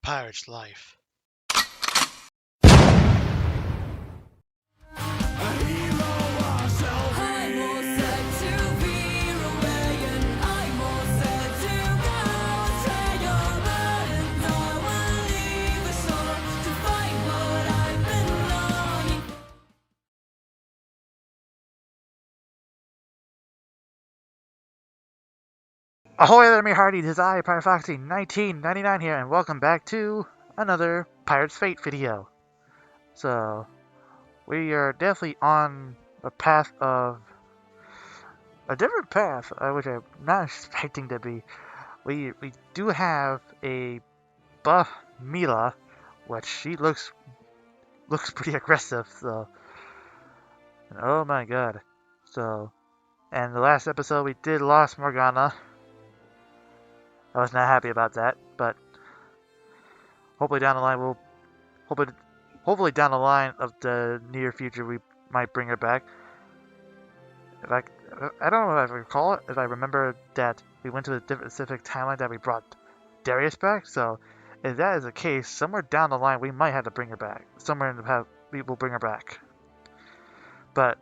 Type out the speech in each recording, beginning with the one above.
pirate's life. Ahoy there, me hearties! It's I, Pirate Foxy 1999 here, and welcome back to another Pirate's Fate video. So, we are definitely on a path of a different path, which I'm not expecting to be. We do have a buff Mila, which she looks pretty aggressive. So, oh my god. So, and the last episode we did lost Morgana. I was not happy about that, but hopefully down the line we'll hopefully down the line of the near future we might bring her back. I don't know if I recall it, if I remember that we went to a different specific timeline that we brought Darious back. So if that is the case, somewhere down the line we might have to bring her back. Somewhere in the path we will bring her back. But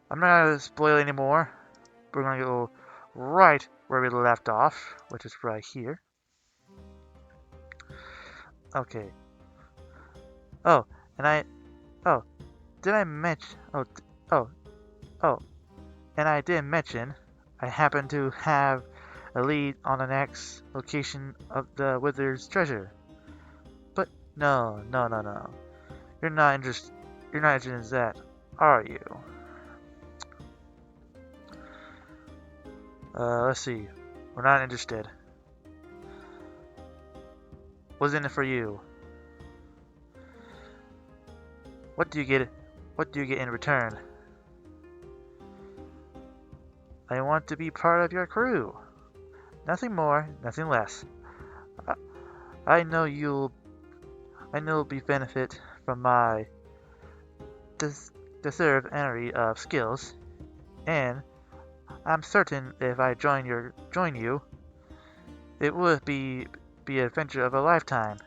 I'm not gonna spoil anymore. We're gonna go right where we left off, which is right here. Okay. Oh, and did I mention? Oh, and I did mention I happen to have a lead on the next location of the Wizard's treasure. But no. You're not interested. You're not interested in that, are you? Let's see. We're not interested. What's in it for you? What do you get? What do you get in return? I want to be part of your crew. Nothing more, nothing less. I know you'll be benefit from my deserved energy of skills, and I'm certain if I join you, it would be an adventure of a lifetime.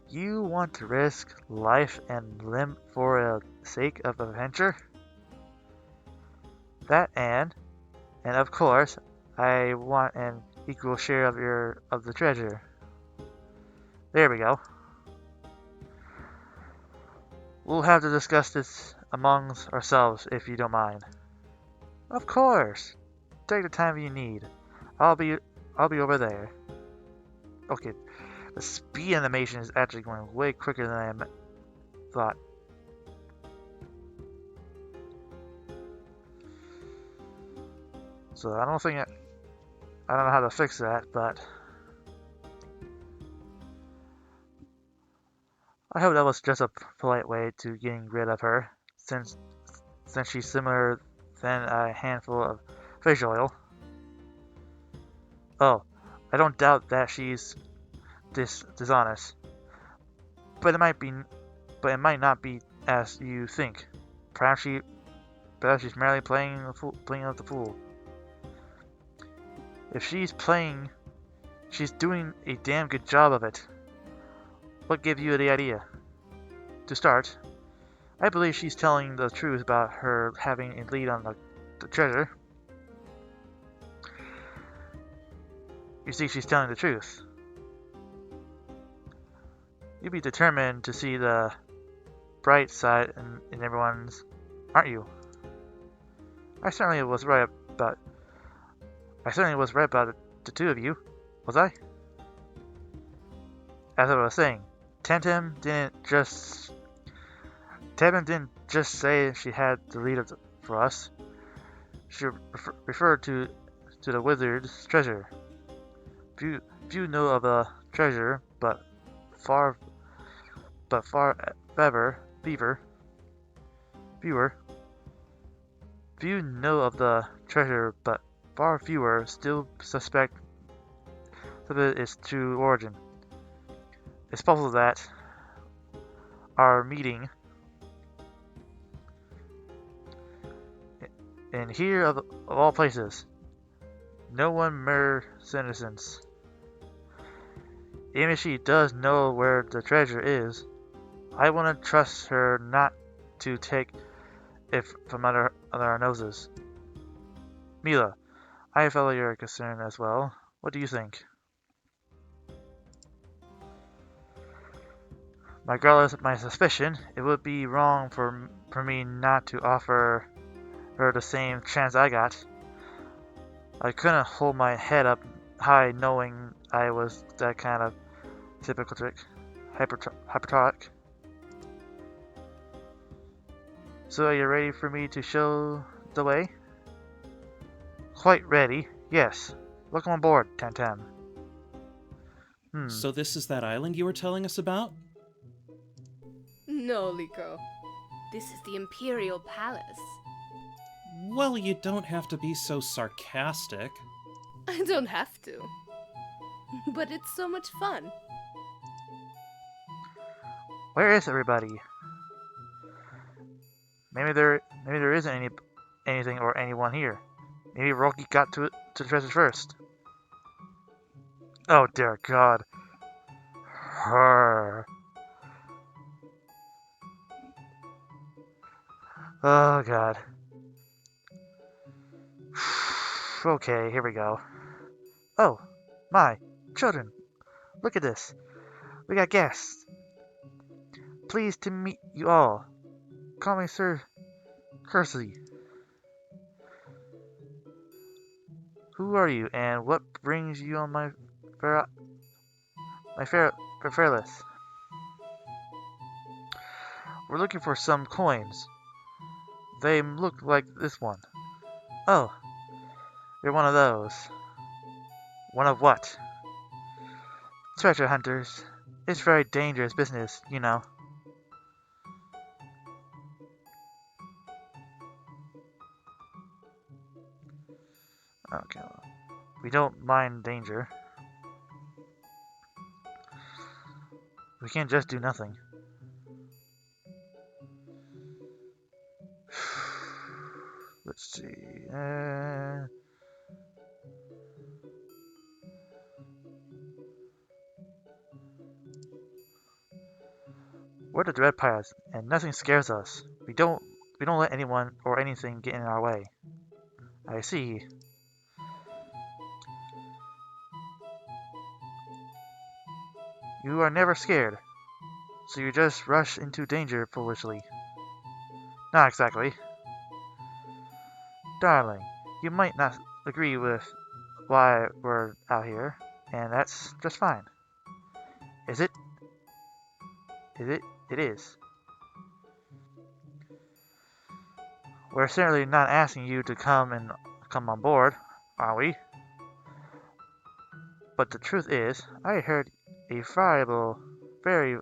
You want to risk life and limb for the sake of adventure? That and of course, I want an equal share of the treasure. There we go. We'll have to discuss this amongst ourselves if you don't mind. Of course. Take the time you need. I'll be over there. Okay, the speed animation is actually going way quicker than I thought. So I don't know how to fix that, but I hope that was just a polite way to getting rid of her, since she's similar than a handful of fish oil. Oh, I don't doubt that she's dishonest, but it might not be as you think. Perhaps she's merely playing up the fool. If she's playing, she's doing a damn good job of it. What gave you the idea? To start, I believe she's telling the truth about her having a lead on the treasure. You see, she's telling the truth. You'd be determined to see the bright side in everyone's, aren't you? I certainly was right about the two of you, was I? As I was saying, Temtem didn't just say she had the lead for us. She referred to the wizard's treasure. Few know of the treasure, but far few know of the treasure, but far fewer still suspect of its true origin. It's possible that our meeting in here of all places, no one mere citizens. Even if she does know where the treasure is, I wouldn't trust her not to take it from under our noses. Mila, I follow your concern as well. What do you think? Regardless of my suspicion, it would be wrong for me not to offer her the same chance I got. I couldn't hold my head up high knowing I was that kind of hypertonic. So are you ready for me to show the way? Quite ready, yes. Welcome on board, Tantam. So this is that island you were telling us about? No, Liko. This is the Imperial Palace. Well, you don't have to be so sarcastic. I don't have to. But it's so much fun. Where is everybody? Maybe there isn't anything or anyone here. Maybe Rocky got to the treasure first. Oh dear God. Her. Oh God. Okay, here we go. Oh, my children, look at this. We got guests. Pleased to meet you all. Call me Sir Kersey. Who are you, and what brings you on my fair list? We're looking for some coins. They look like this one. Oh, you're one of those. One of what? Treasure hunters. It's very dangerous business, you know. Okay, well, we don't mind danger. We can't just do nothing. Let's see. We're the Dread Pirates, and nothing scares us. We don't let anyone or anything get in our way. I see. You are never scared, so you just rush into danger foolishly. Not exactly. Darling, you might not agree with why we're out here, and that's just fine. Is it? Is it? It is. We're certainly not asking you to come on board, are we? But the truth is, I heard a very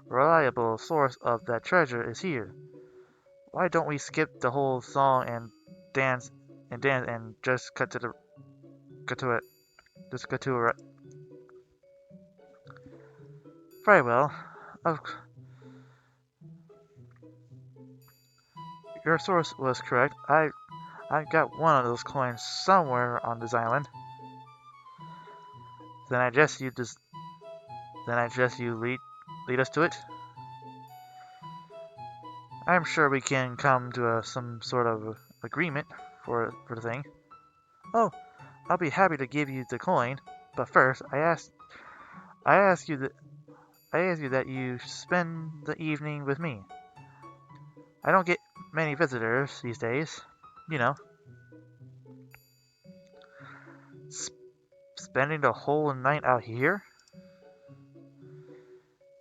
reliable source of that treasure is here. Why don't we skip the whole song and dance and just cut to it? Just cut to it. Very well. Of, your source was correct. I got one of those coins somewhere on this island. Then I guess you lead us to it. I'm sure we can come to some sort of agreement for the thing. Oh, I'll be happy to give you the coin, but first I ask you that you spend the evening with me. I don't get many visitors these days, you know. Spending the whole night out here?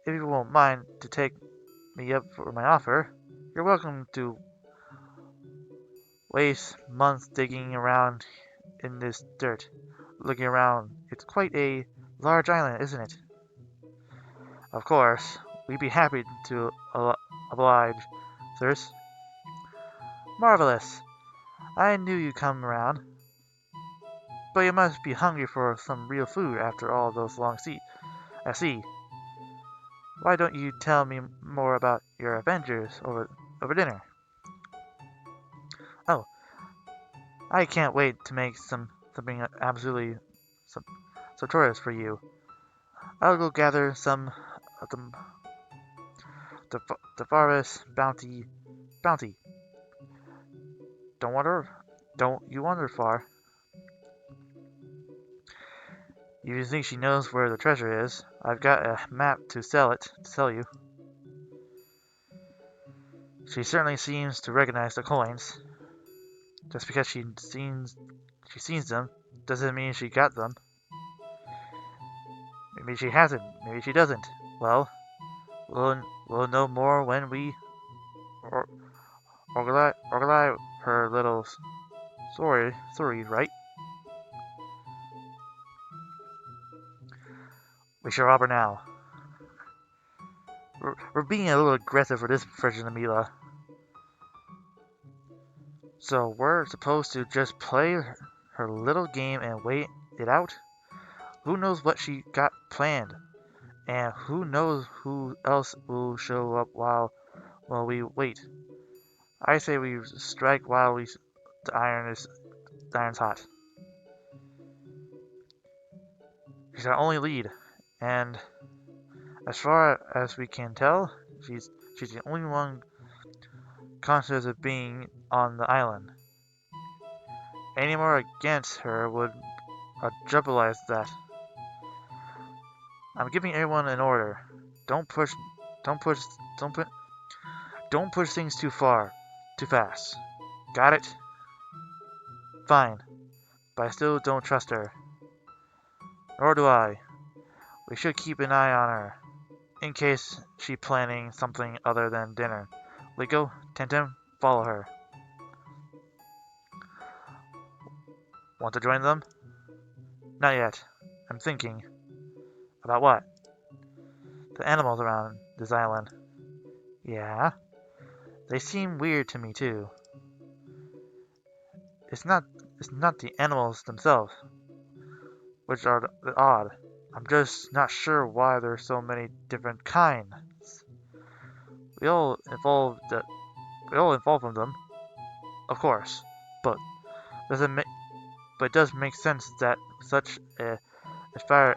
If you won't mind to take me up for my offer, you're welcome to waste months digging around in this dirt, looking around. It's quite a large island, isn't it? Of course, we'd be happy to oblige, sirs. Marvelous. I knew you'd come around. But you must be hungry for some real food after all those long at sea. Why don't you tell me more about your adventures over dinner? Oh, I can't wait to make something absolutely sartorious for you. I'll go gather some of the forest bounty. Don't you wander far. You think she knows where the treasure is? I've got a map to sell you. She certainly seems to recognize the coins. Just because she sees them, doesn't mean she got them. Maybe she hasn't, maybe she doesn't. Well, we'll know more when we or, organize her little story, right? We should rob her now. We're being a little aggressive for this version of Mila. So we're supposed to just play her little game and wait it out? Who knows what she got planned? And who knows who else will show up while we wait? I say we strike while the iron's hot. She's our only lead, and as far as we can tell, she's the only one conscious of being on the island. Any more against her would jeopardize that. I'm giving everyone an order. Don't push, don't push, don't put, don't push things too fast. Got it? Fine, but I still don't trust her. Nor do I. We should keep an eye on her, in case she's planning something other than dinner. Liko, Tintin, follow her. Want to join them? Not yet. I'm thinking. About what? The animals around this island. Yeah? They seem weird to me too. It's not the animals themselves, which are odd. I'm just not sure why there's so many different kinds. We all evolved from them, of course, but it does make sense that such a fire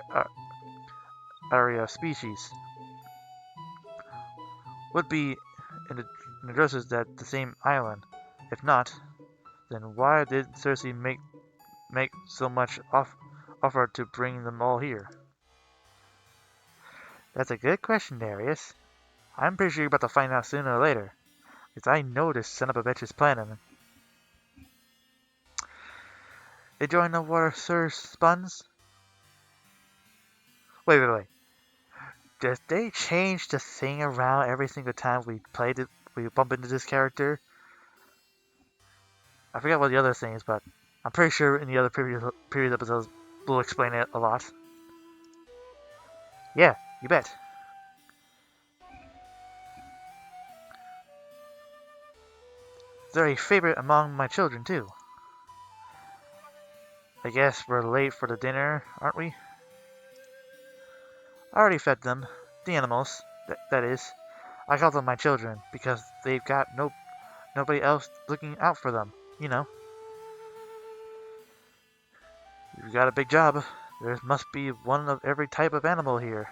area species would be in the addresses that the same island. If not, then why did Cersei make so much offer to bring them all here? That's a good question, Darius. I'm pretty sure you're about to find out sooner or later, because I know this son of a bitch is planning. They join the water Sir Spuns? Wait. Did they change the thing around every single time we bump into this character? I forget what the other thing is, but I'm pretty sure in the other previous episodes we'll explain it a lot. Yeah, you bet. They're a favorite among my children, too. I guess we're late for the dinner, aren't we? I already fed them. The animals, that is. I call them my children, because they've got nobody else looking out for them, you know. You've got a big job. There must be one of every type of animal here.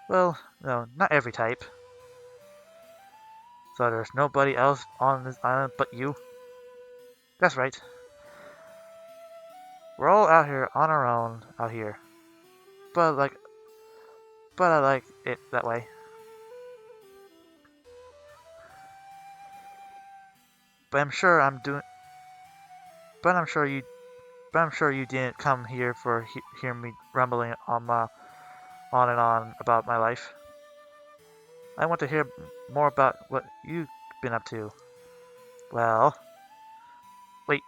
Well, no, not every type. So there's nobody else on this island but you? That's right. We're all out here on our own out here. But I like it that way. But I'm sure you didn't come here for hear me rumbling on and on about my life. I want to hear more about what you've been up to. Well, wait.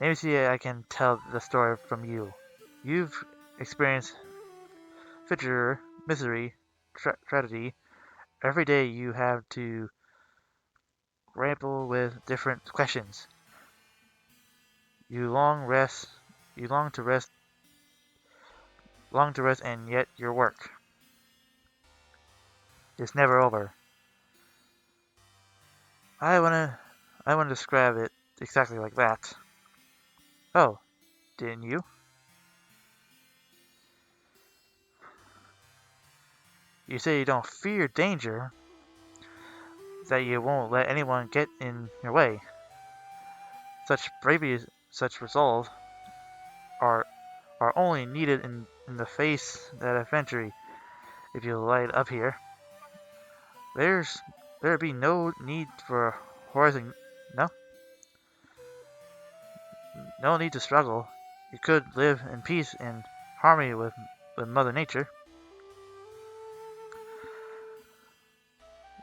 Maybe see I can tell the story from you. You've experienced fissure, misery, tragedy. Every day you have to grapple with different questions. You long to rest, and yet your work is never over. I wanna describe it exactly like that. Oh, didn't you? You say you don't fear danger, that you won't let anyone get in your way. Such bravery, such resolve are only needed in the face that adventure. If you light up here, there be no need for horizon. No, no need to struggle. You could live in peace and harmony with Mother Nature.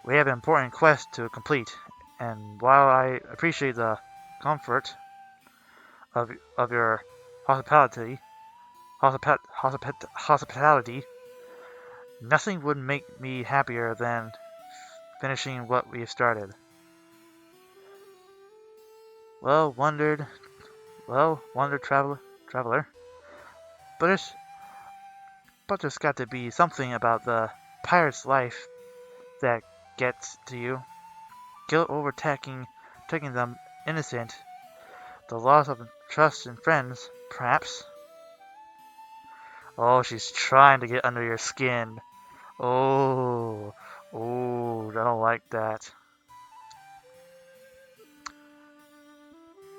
We have an important quest to complete, and while I appreciate the comfort of your hospitality, hospitality, nothing would make me happier than finishing what we have started. Well, wondered traveler, but there's got to be something about the pirate's life that gets to you. Guilt over taking them innocent, the loss of trust in friends, perhaps. Oh, she's trying to get under your skin. Oh, I don't like that.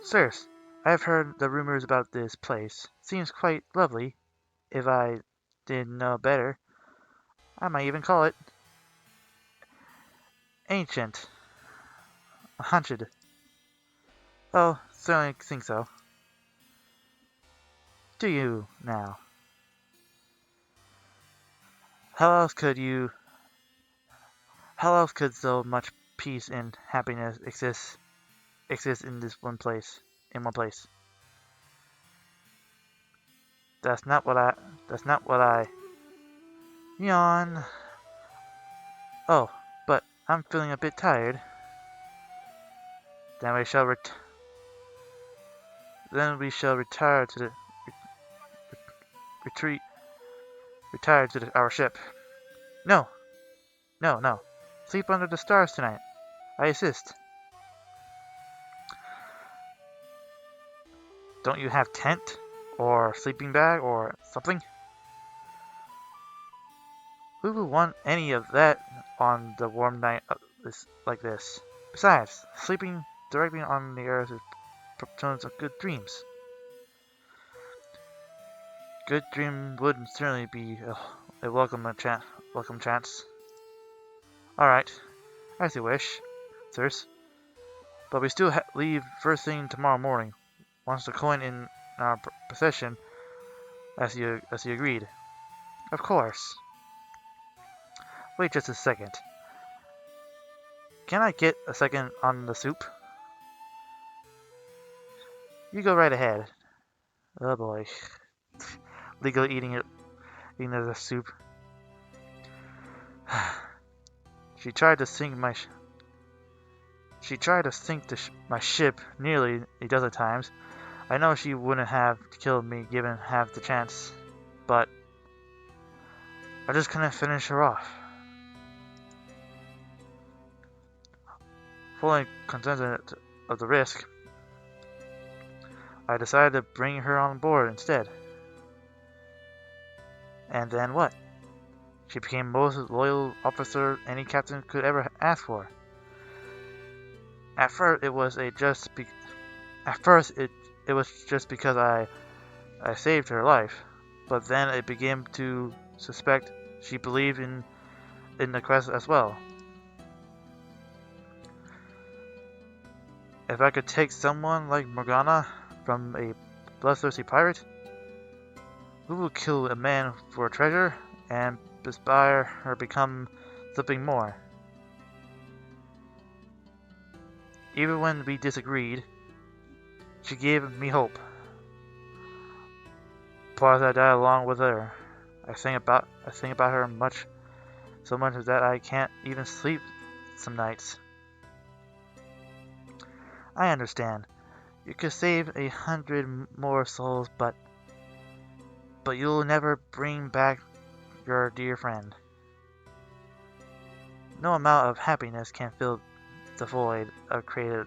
Sirs, I have heard the rumors about this place. Seems quite lovely. If I didn't know better, I might even call it ancient. Haunted. Oh, certainly think so. Do you, now? How else could so much peace and happiness exist in in one place? That's not what I yawn. Oh, but I'm feeling a bit tired. Then we shall retire to the retreat retire to our ship. No, no. Sleep under the stars tonight. I assist. Don't you have tent or sleeping bag or something? Who would want any of that on the warm night like this? Besides, sleeping directly on the earth is proponents of good dreams. Good dream would certainly be a welcome chance. All right, as you wish, sirs. But we still leave first thing tomorrow morning. Once the coin in our possession, as you agreed. Of course. Wait just a second. Can I get a second on the soup? You go right ahead. Oh boy. Legal eating the soup. She tried to sink my my ship nearly a dozen times. I know she wouldn't have killed me given half the chance, but I just couldn't finish her off. Fully content of the risk, I decided to bring her on board instead. And then what? She became the most loyal officer any captain could ever ask for. At first, it was just because I saved her life, but then I began to suspect she believed in the quest as well. If I could take someone like Morgana from a bloodthirsty pirate, who would kill a man for treasure and inspire her become something more. Even when we disagreed, she gave me hope. Plus, I died along with her. I think about her so much that I can't even sleep some nights. I understand. You could save 100 more souls, but you'll never bring back your dear friend. No amount of happiness can fill the void created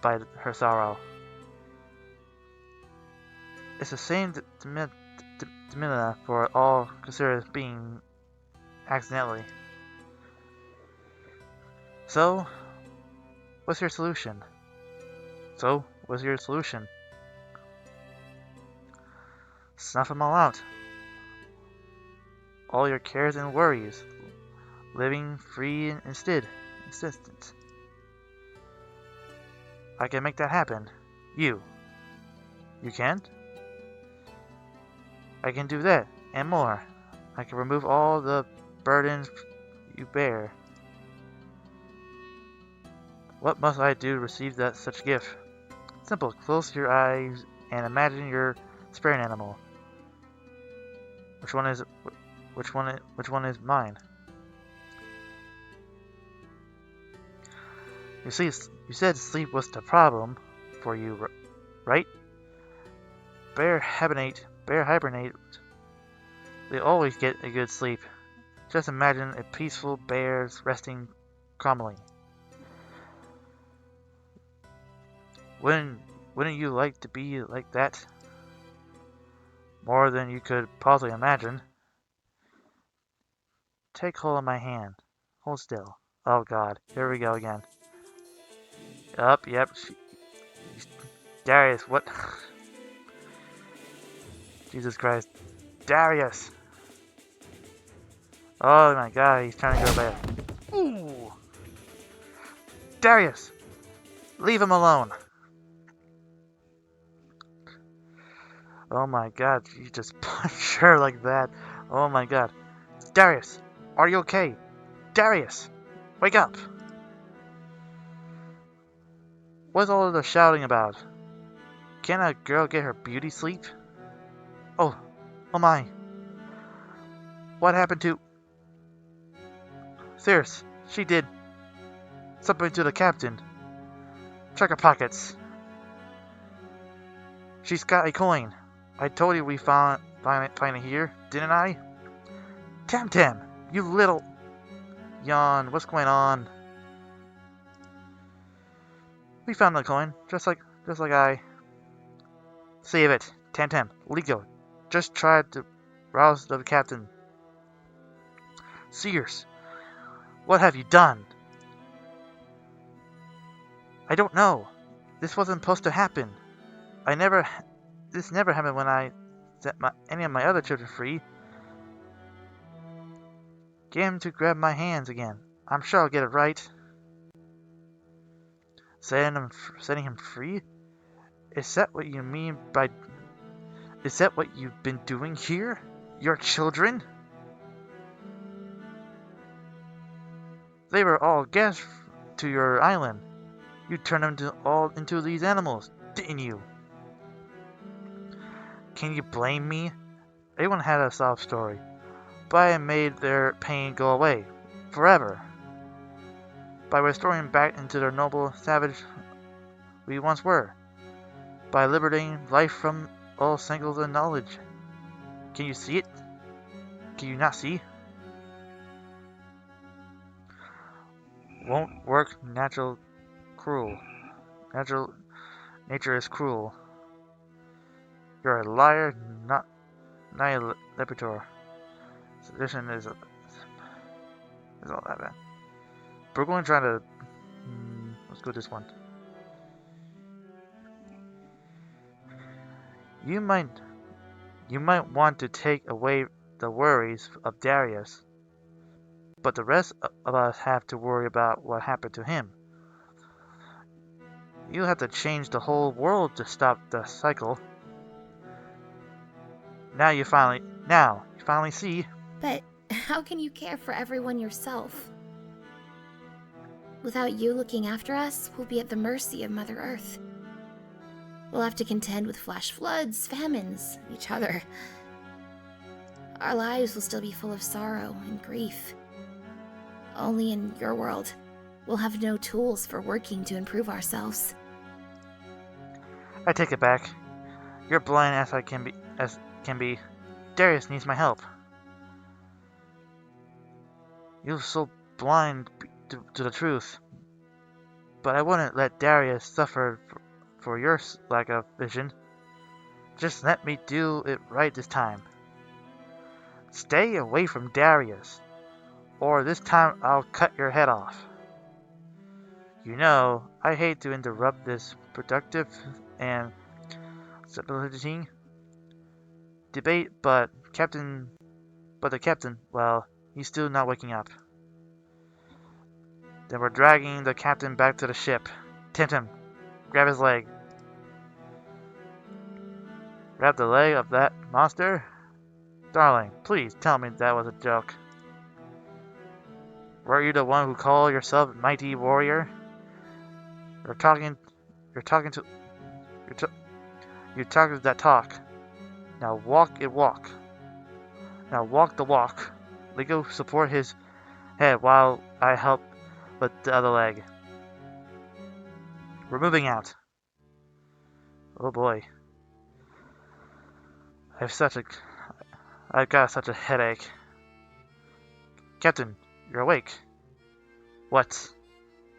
by her sorrow. It's the same demeanor for all considered being accidentally. So, what's your solution? Snuff them all out. All your cares and worries. Living free instead. Insistent. I can make that happen. You can't? I can do that, and more. I can remove all the burdens you bear. What must I do to receive such gift? Simple. Close your eyes and imagine your spirit animal. Which one is mine? You said sleep was the problem for you, right? Bear hibernate. They always get a good sleep. Just imagine a peaceful bear's resting calmly. Wouldn't you like to be like that? More than you could possibly imagine. Take hold of my hand. Hold still. Oh god, here we go again. Yep. Darius, what? Jesus Christ. Darius! Oh my god, he's trying to go back. Ooh! Darius! Leave him alone! Oh my god, you just punched her like that. Oh my god. Darius! Are you okay? Darius! Wake up! What's all the shouting about? Can't a girl get her beauty sleep? Oh my. What happened to... Circe, she did something to the captain. Check her pockets. She's got a coin. I told you we find it here, didn't I? Tam, you little... Yawn, what's going on? We found the coin, just like I... Save it. Tam, Ligo. Just tried to rouse the captain. Circe, what have you done? I don't know. This wasn't supposed to happen. This never happened when I set any of my other children free. Get him to grab my hands again. I'm sure I'll get it right. Setting him free? Is that what you mean by... Is that what you've been doing here? Your children? They were all guests to your island. You turned them all into these animals, didn't you? Can you blame me? Everyone had a sob story, but I made their pain go away. Forever. By restoring back into their noble savage we once were. By liberating life from all singles and knowledge. Can you see it? Can you not see? Won't work. Cruel. Nature is cruel. You're a liar, not a liberator. Sedition is all that bad. We're going to try to... let's go this one. You might want to take away the worries of Darius, but the rest of us have to worry about what happened to him. You have to change the whole world to stop the cycle. Now you finally see. But how can you care for everyone yourself? Without you looking after us, we'll be at the mercy of Mother Earth. We'll have to contend with flash floods, famines, each other. Our lives will still be full of sorrow and grief. Only in your world, we'll have no tools for working to improve ourselves. I take it back. You're blind as can be. Darius needs my help. You're so blind to the truth. But I wouldn't let Darius suffer for your lack of vision. Just let me do it right this time. Stay away from Darius. or this time I'll cut your head off. You know, I hate to interrupt this productive and stabilizing debate, but the captain, well, he's still not waking up. Then we're dragging the captain back to the ship. Tempt him. Grab his leg. Grab the leg of that monster? Darling, please tell me that was a joke. Were you the one who called yourself mighty warrior? You're talking to that talk. Now walk it walk. Now walk the walk. Lego support his head while I help with the other leg. We're moving out. Oh boy. I've got such a headache. Captain, you're awake. What?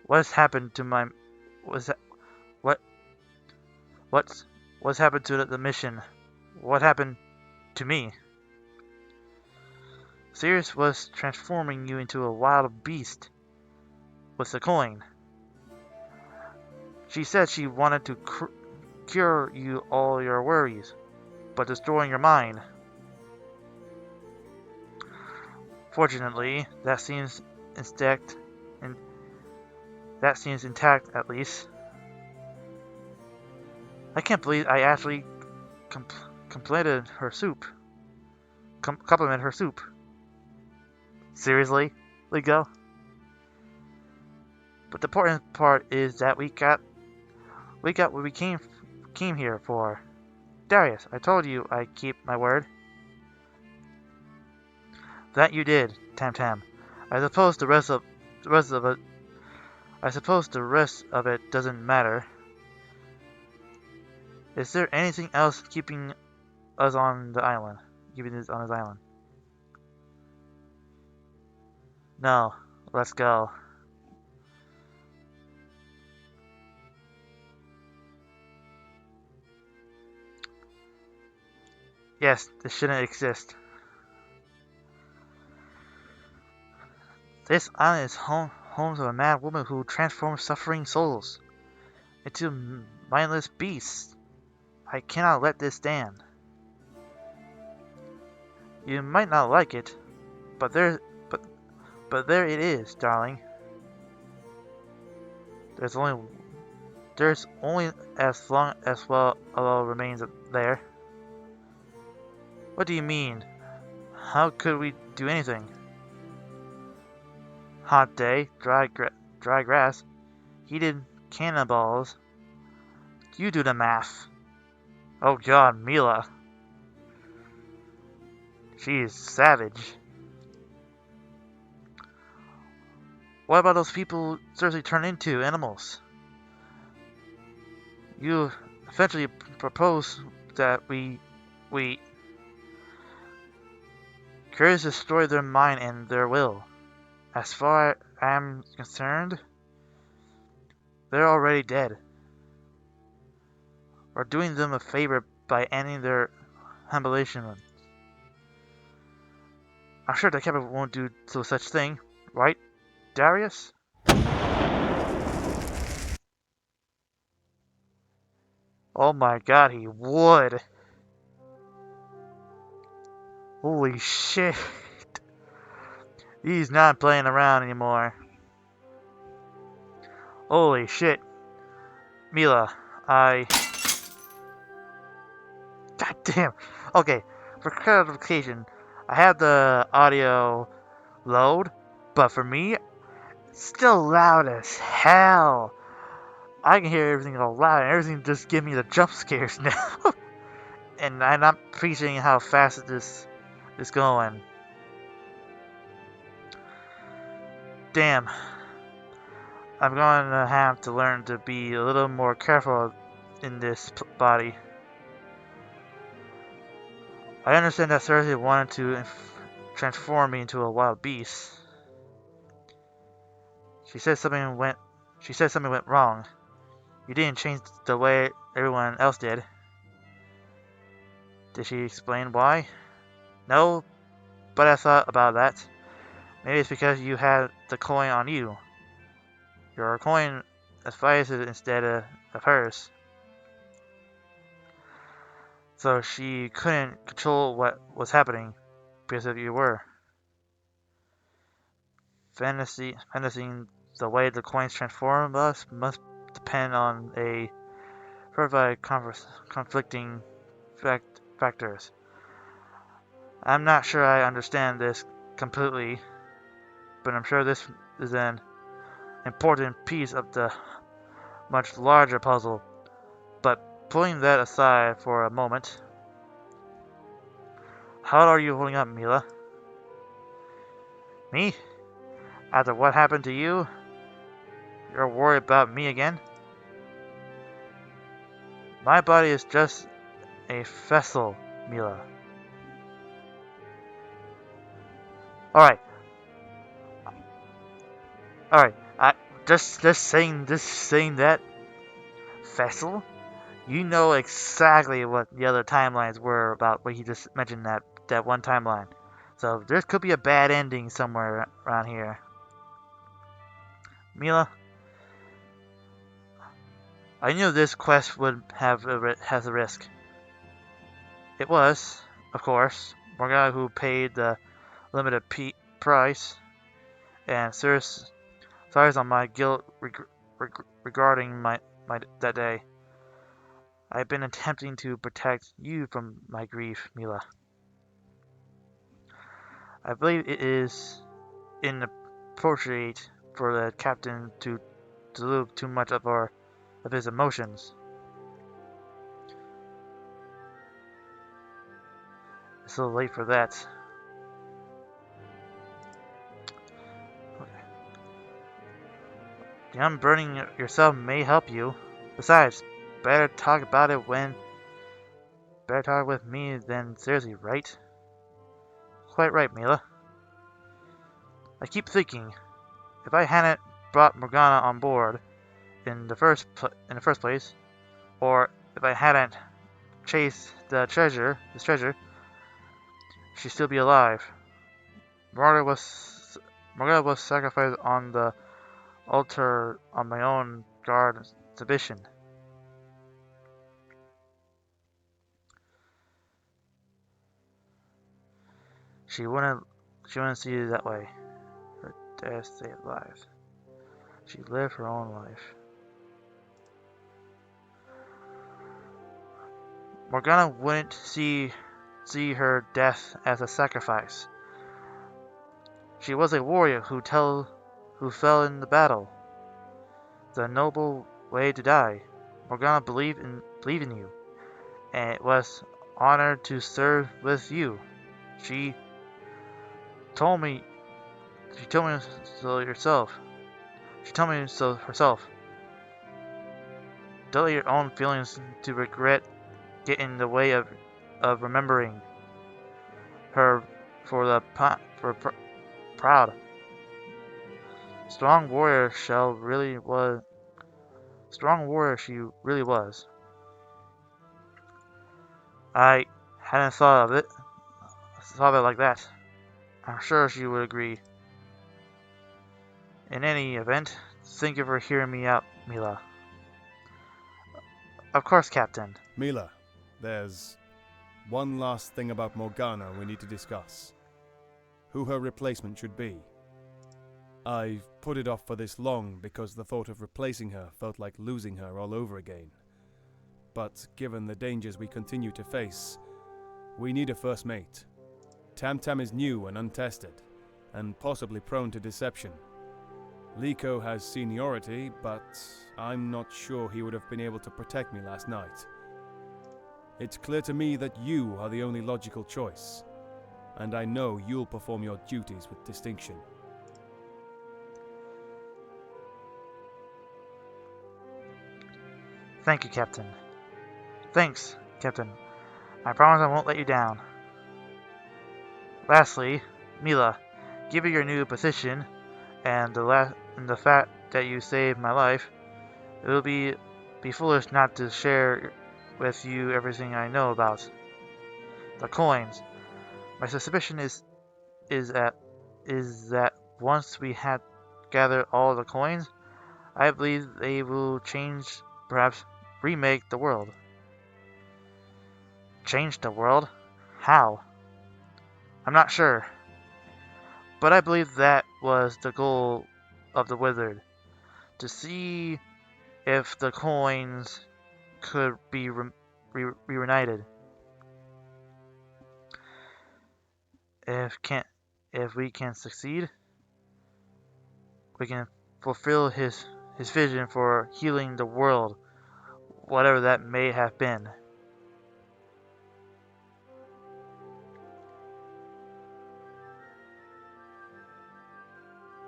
What's happened to my... What's happened to the mission? What happened to me? Darious was transforming you into a wild beast with the coin. She said she wanted to cure you all your worries, but destroying your mind. Fortunately, that seems intact, at least. I can't believe I actually complimented her soup. Compliment her soup. Seriously, Lego? But the important part is that we got what we came here for. Darius, I told you I'd keep my word. That you did, Tam Tam. I suppose the rest of it doesn't matter. Is there anything else keeping us on the island? Keeping us on his island? No. Let's go. Yes, this shouldn't exist. This island is home to a mad woman who transforms suffering souls into mindless beasts. I cannot let this stand. You might not like it, but there it is, darling. There's only as long as Allah remains there. What do you mean? How could we do anything? Hot day, dry grass, heated cannonballs. You do the math. Oh God, Mila. She is savage. What about those people seriously turn into animals? You eventually propose that we curious destroy their mind and their will. As far as I'm concerned, they're already dead. We're doing them a favor by ending their humiliation. I'm sure the captain won't do such thing, right, Darius? Oh my God, he would. Holy shit. He's not playing around anymore. Holy shit. Mila, God damn. Okay, for clarification, I have the audio load, but for me, it's still loud as hell. I can hear everything all loud, and everything just gives me the jump scares now. And I'm not appreciating how fast this is going. Damn. I'm going to have to learn to be a little more careful in this body. I understand that Cersei wanted to transform me into a wild beast. She said something went wrong. You didn't change the way everyone else did. Did she explain why? No, but I thought about that. Maybe it's because you had the coin on you. Your coin advises instead of hers. So she couldn't control what was happening because of you were. Fantasying the way the coins transform us must depend on a provide conflicting factors. I'm not sure I understand this completely, but I'm sure this is an important piece of the much larger puzzle. But putting that aside for a moment, how are you holding up, Mila? Me? After what happened to you? You're worried about me again? My body is just a vessel, Mila. Alright, alright. I just saying that vessel? You know exactly what the other timelines were about what he just mentioned that one timeline. So there could be a bad ending somewhere around here. Mila, I knew this quest would has a risk. It was, of course, Morgana who paid the limited price, and sorry on my guilt regarding my that day. I've been attempting to protect you from my grief, Mila. I believe it is inappropriate for the captain to dilute too much of his emotions. It's a little late for that. Okay. The unburdening yourself may help you. Besides, better talk about it better talk with me than seriously, right? Quite right, Mila. I keep thinking, if I hadn't brought Morgana on board in the first place, or if I hadn't chased this treasure, she'd still be alive. Morgana was sacrificed on the altar on my own guard exhibition. She wouldn't see it that way. Her death saved lives. She lived her own life. Morgana wouldn't see her death as a sacrifice. She was a warrior who fell in the battle. The noble way to die. Morgana believed in you, and it was honored to serve with you. She told me so herself. She told me so herself. Don't let your own feelings to regret get in the way of remembering her for the proud. Strong warrior she really was. I hadn't thought of it like that. I'm sure she would agree. In any event, thank you for hearing me out, Mila. Of course, Captain. Mila, there's one last thing about Morgana we need to discuss. Who her replacement should be. I've put it off for this long because the thought of replacing her felt like losing her all over again. But given the dangers we continue to face, we need a first mate. Tam is new and untested, and possibly prone to deception. Liko has seniority, but I'm not sure he would have been able to protect me last night. It's clear to me that you are the only logical choice, and I know you'll perform your duties with distinction. Thank you, Captain. Thanks, Captain. I promise I won't let you down. Lastly, Mila, given your new position and the fact that you saved my life, it will be foolish not to share with you everything I know about the coins. My suspicion is that once we had gathered all the coins, I believe they will change, perhaps remake the world. Change the world? How? I'm not sure. But I believe that was the goal of the wizard. To see if the coins could be reunited. If we can succeed, we can fulfill his vision for healing the world, whatever that may have been.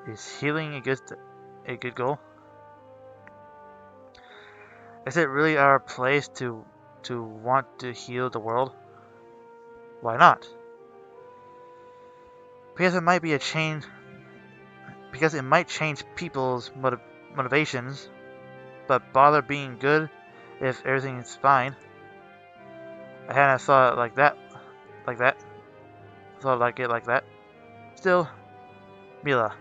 Is healing a good goal? Is it really our place to want to heal the world? Why not? Because it might be a change. Because it might change people's motivations. But bother being good if everything is fine. I hadn't thought it like that. Thought like it like that. Still, Mila,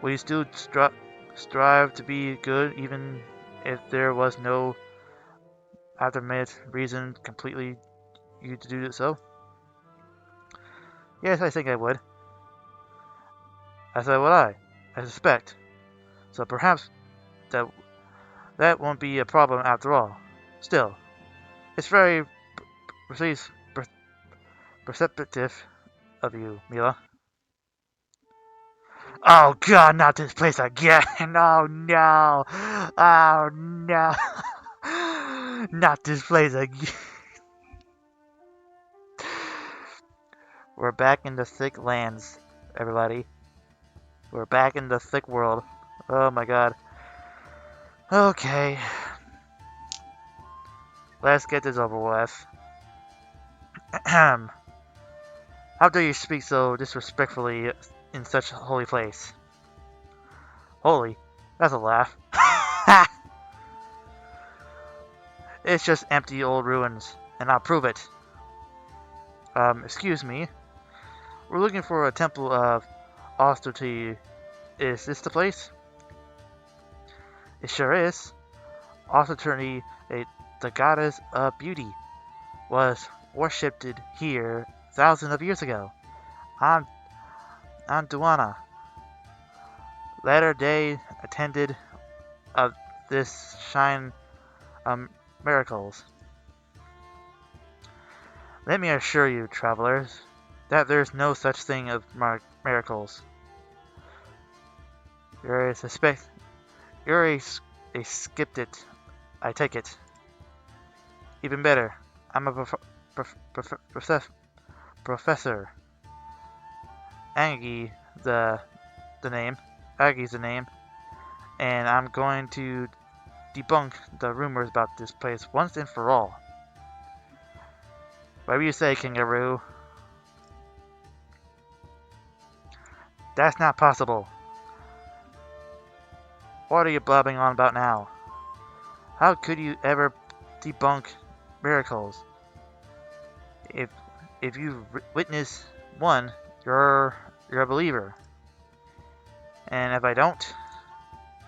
will you still strive to be good even if there was no ultimate reason completely you to do so? Yes, I think I would. As would I suspect. So perhaps that won't be a problem after all. Still, it's very perceptive of you, Mila. Oh god, not this place again! Oh no! Oh no! Not this place again! We're back in the thick lands, everybody. We're back in the thick world. Oh my god. Okay. Let's get this over with. How dare you speak so disrespectfully in such a holy place? Holy? That's a laugh. It's just empty old ruins, and I'll prove it. Excuse me. We're looking for a temple of austerity. Is this the place? It sure is. Austerity, the goddess of beauty, was worshipped here thousands of years ago. I'm Duana, latter-day attendant of this shrine miracles. Let me assure you, travelers, that there's no such thing as miracles. You're a skeptic, I take it. Even better, I'm a professor. Aggie, the name. Aggie's the name. And I'm going to debunk the rumors about this place once and for all. Whatever you say, kangaroo. That's not possible. What are you blabbing on about now? How could you ever debunk miracles? If you witness one, you're a believer. And if I don't,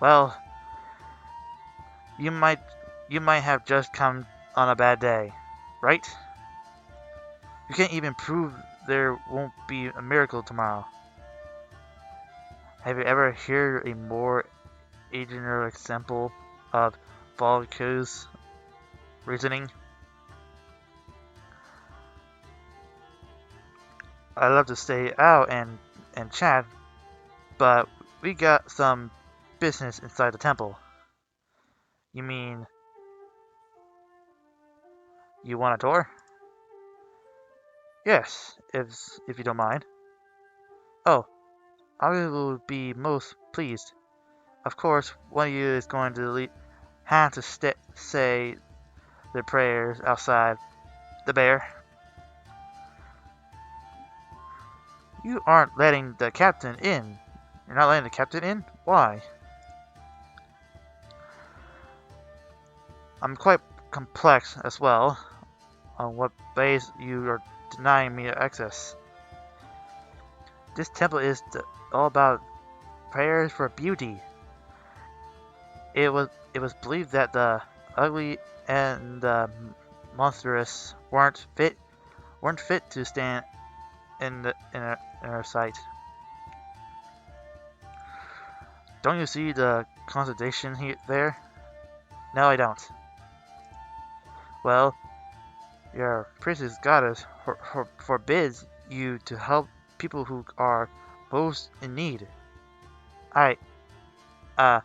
well, you might have just come on a bad day, right? You can't even prove there won't be a miracle tomorrow. Have you ever heard a more original example of Volko's reasoning? I love to stay out and chat, but we got some business inside the temple. You mean you want a tour? Yes, if you don't mind. Oh, I will be most pleased. Of course, one of you is going to have to say their prayers outside the bear. You aren't letting the captain in. You're not letting the captain in? Why? I'm quite complex as well. On what base you are denying me access. This temple is all about prayers for beauty. It was believed that the ugly and the monstrous weren't fit to stand in our sight. Don't you see the contradiction there? No, I don't. Well, your priestess goddess forbids you to help people who are most in need. I, uh,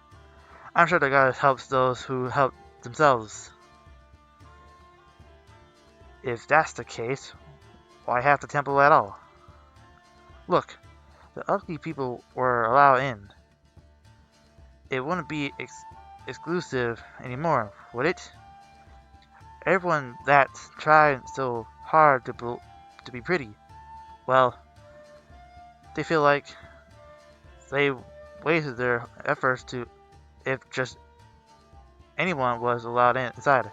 I'm sure the goddess helps those who help themselves. If that's the case, why have the temple at all? Look, the ugly people were allowed in. It wouldn't be exclusive anymore, would it? Everyone that's tried so hard to be pretty, well, they feel like they wasted their efforts to if just anyone was allowed inside.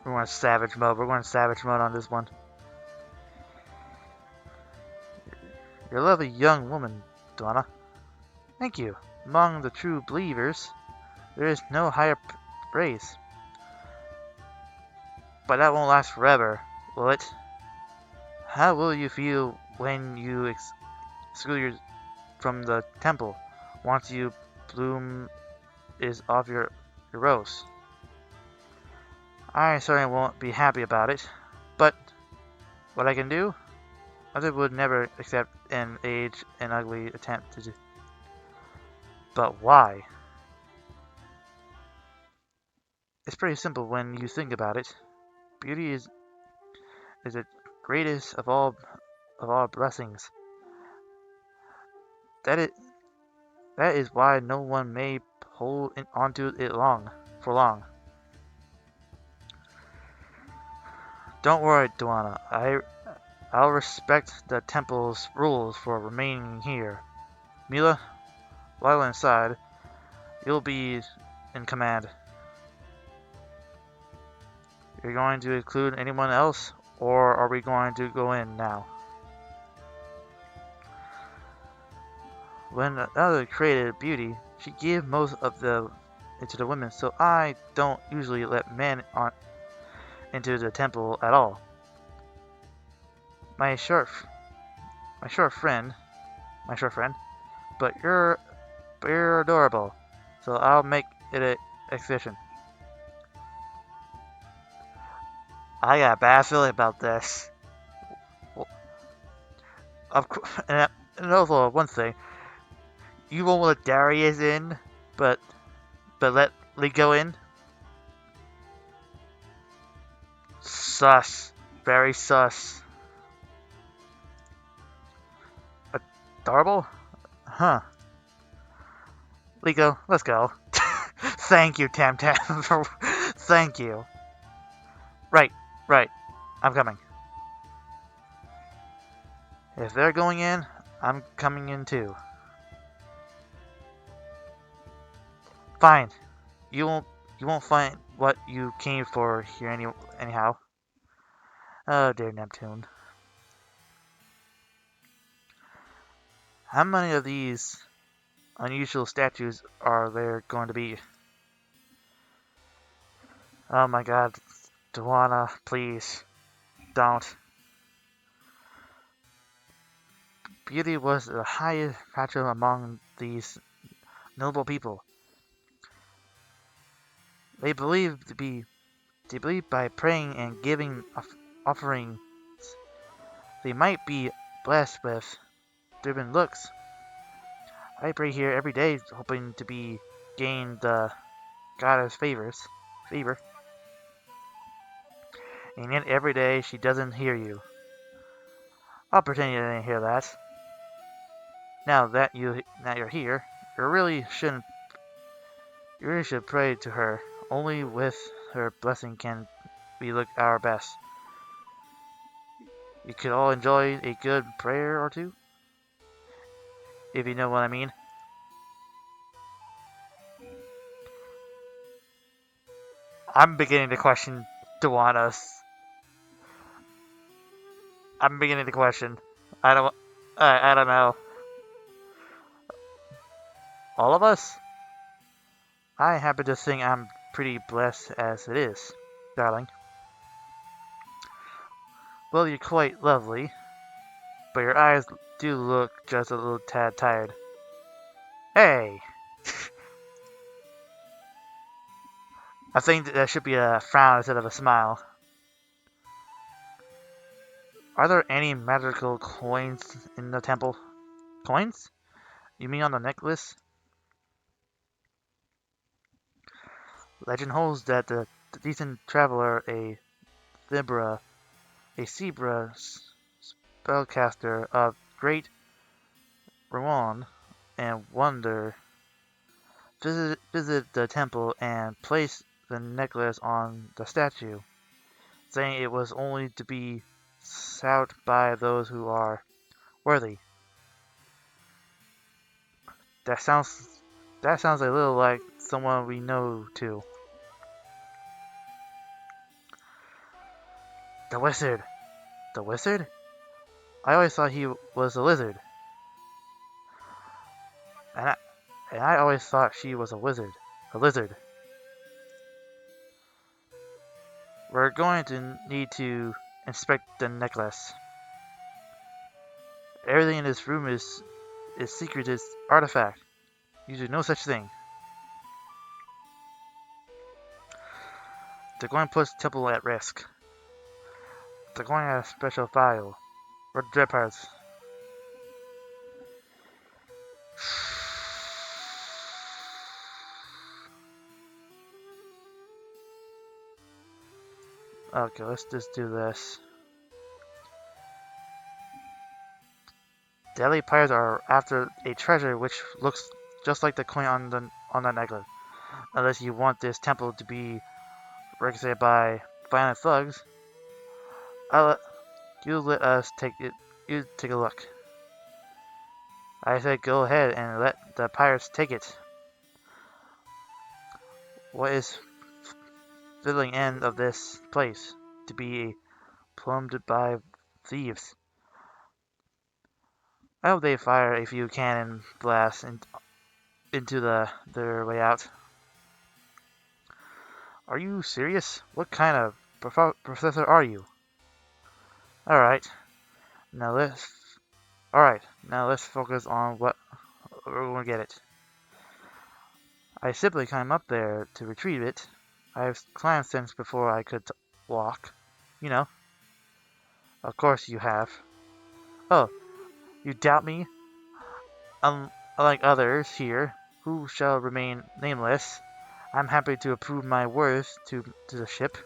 We're going savage mode. We're going savage mode on this one. You're a lovely young woman, Donna. Thank you. Among the true believers, there is no higher praise. But that won't last forever, will it? How will you feel when you exclude from the temple once you bloom is off your rose? I certainly won't be happy about it, but what I can do, others would never accept an age and ugly attempt to do. But why? It's pretty simple when you think about it. Beauty is the greatest of all blessings. That is why no one may hold onto it for long. Don't worry, Duana. I'll respect the temple's rules for remaining here. Mila, while inside, you'll be in command. You're going to include anyone else, or are we going to go in now? When another created beauty, she gave most of the into the women, so I don't usually let men into the temple at all. My short friend, but you're adorable, so I'll make it an exception. I got a bad feeling about this. Of course, and also one thing, you won't let Darious in, but let Lee go in. Sus, very sus. Adorable? Huh. Liko, let's go. Thank you, Tam Tam. Thank you. Right. I'm coming. If they're going in, I'm coming in too. Fine. You won't find what you came for here anyhow. Oh dear Neptune. How many of these unusual statues are there going to be? Oh my god, Duana, please, don't. Beauty was the highest patron among these noble people. They believed by praying and giving offerings, they might be blessed with different looks. I pray here every day, hoping to gain the goddess favor. And yet every day she doesn't hear you. I'll pretend you didn't hear that. Now that you're here, you really should pray to her. Only with her blessing can we look our best. You could all enjoy a good prayer or two, if you know what I mean. I'm beginning to question Duana's. I'm beginning to question. I don't know. All of us? I happen to think I'm pretty blessed as it is, darling. Well, you're quite lovely, but your eyes do look just a little tad tired. Hey! I think that should be a frown instead of a smile. Are there any magical coins in the temple? Coins? You mean on the necklace? Legend holds that the decent traveler, a zebra spellcaster of great renown and wonder, visit the temple and place the necklace on the statue, saying it was only to be sought by those who are worthy. That sounds a little like someone we know too. The wizard. The wizard? I always thought he was a lizard. And I always thought she was a wizard. A lizard. We're going to need to inspect the necklace. Everything in this room is secret as artifact. You do no such thing. They're going to put the temple at risk. They're going to have a special file. We're dread parts. Okay, let's just do this. The LA pirates are after a treasure which looks just like the coin on the necklace. Unless you want this temple to be regulated by violent thugs, you let us take it. You take a look. I said go ahead and let the pirates take it. What is fiddling end of this place to be plumbed by thieves? I hope they fire a few cannon blasts into their way out. Are you serious? What kind of professor are you? Alright, now let's focus on what we're going to get it. I simply climbed up there to retrieve it. I've climbed since before I could walk. You know. Of course you have. Oh, you doubt me? Unlike others here, who shall remain nameless, I'm happy to prove my worth to the ship.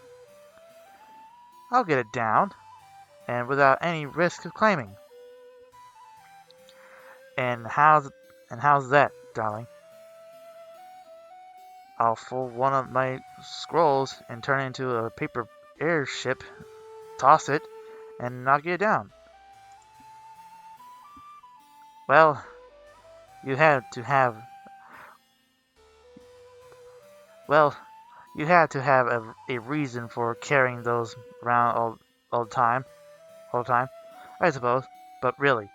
I'll get it down, and without any risk of claiming. And how's that, darling? I'll fold one of my scrolls and turn it into a paper airship, toss it, and knock it down. Well, you had to have a reason for carrying those around all the time, I suppose. But really,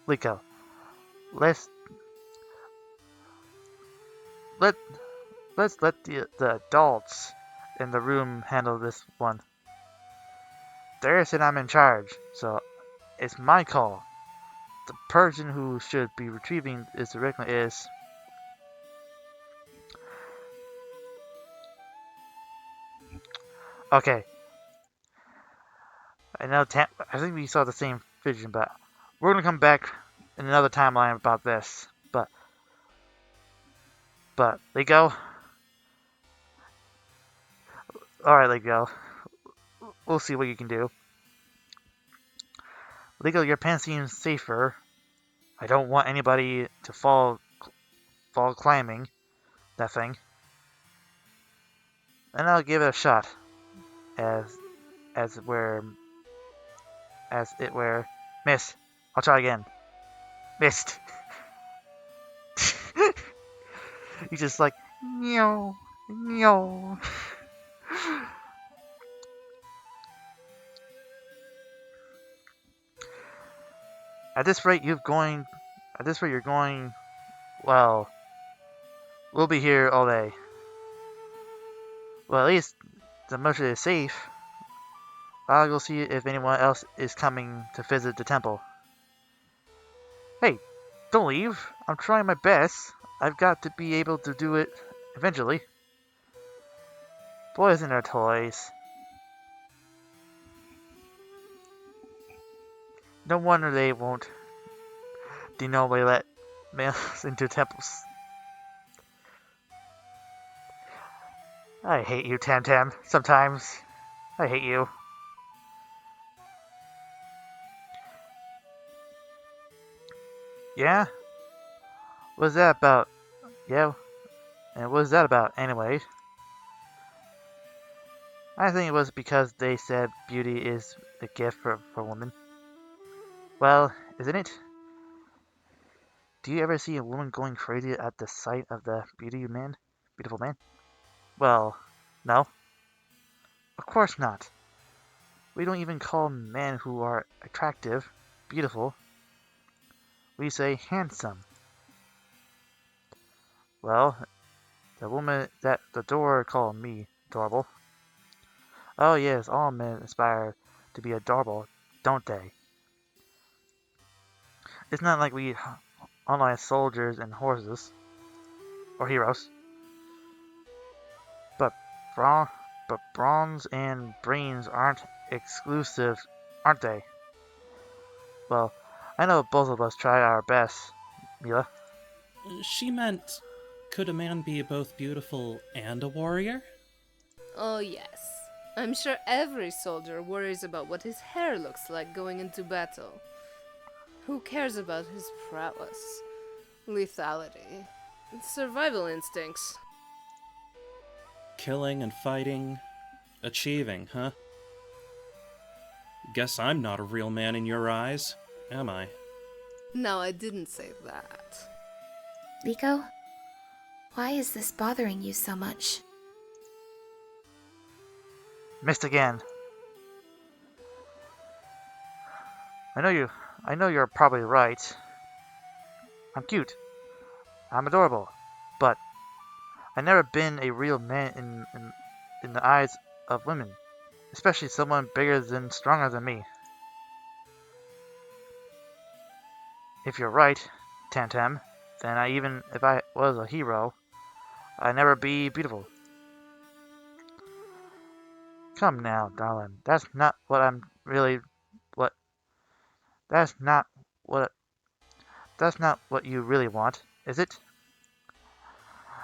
Liko, let's let the adults in the room handle this one. Darious said I'm in charge, so it's my call. The person who should be retrieving this directly is... Okay. I think we saw the same vision, but we're gonna come back in another timeline about this. But Liko? Alright, Liko. We'll see what you can do. Liko, your pen seems safer. I don't want anybody to fall climbing that thing. And I'll give it a shot. As it were miss. I'll try again. Missed. He's just like no. At this rate, you're going. Well, we'll be here all day. Well, at least the merchant is safe. I'll go see if anyone else is coming to visit the temple. Hey, don't leave. I'm trying my best. I've got to be able to do it eventually. Boys and their toys. No wonder they won't deny let males into temples. I hate you, Tam Tam. Sometimes. I hate you. Yeah? What's that about? Yeah? And what's that about, anyway? I think it was because they said beauty is a gift for women. Well, isn't it? Do you ever see a woman going crazy at the sight of the beautiful man? Well, no. Of course not. We don't even call men who are attractive, beautiful. We say handsome. Well, the woman at the door called me adorable. Oh yes, all men aspire to be adorable, don't they? It's not like we unlike soldiers and horses, or heroes. But, bra- but bronze and brains aren't exclusive, aren't they? Well, I know both of us try our best, Mila. She meant, could a man be both beautiful and a warrior? Oh, yes. I'm sure every soldier worries about what his hair looks like going into battle. Who cares about his prowess, lethality, survival instincts? Killing and fighting, achieving, huh? Guess I'm not a real man in your eyes, am I? No, I didn't say that. Liko, why is this bothering you so much? Missed again. I know you're probably right. I'm cute. I'm adorable. But I've never been a real man in the eyes of women. Especially someone bigger and stronger than me. If you're right, Tantam, then even if I was a hero, I'd never be beautiful. Come now, darling. That's not what I'm really. What? That's not what. That's not what you really want, is it?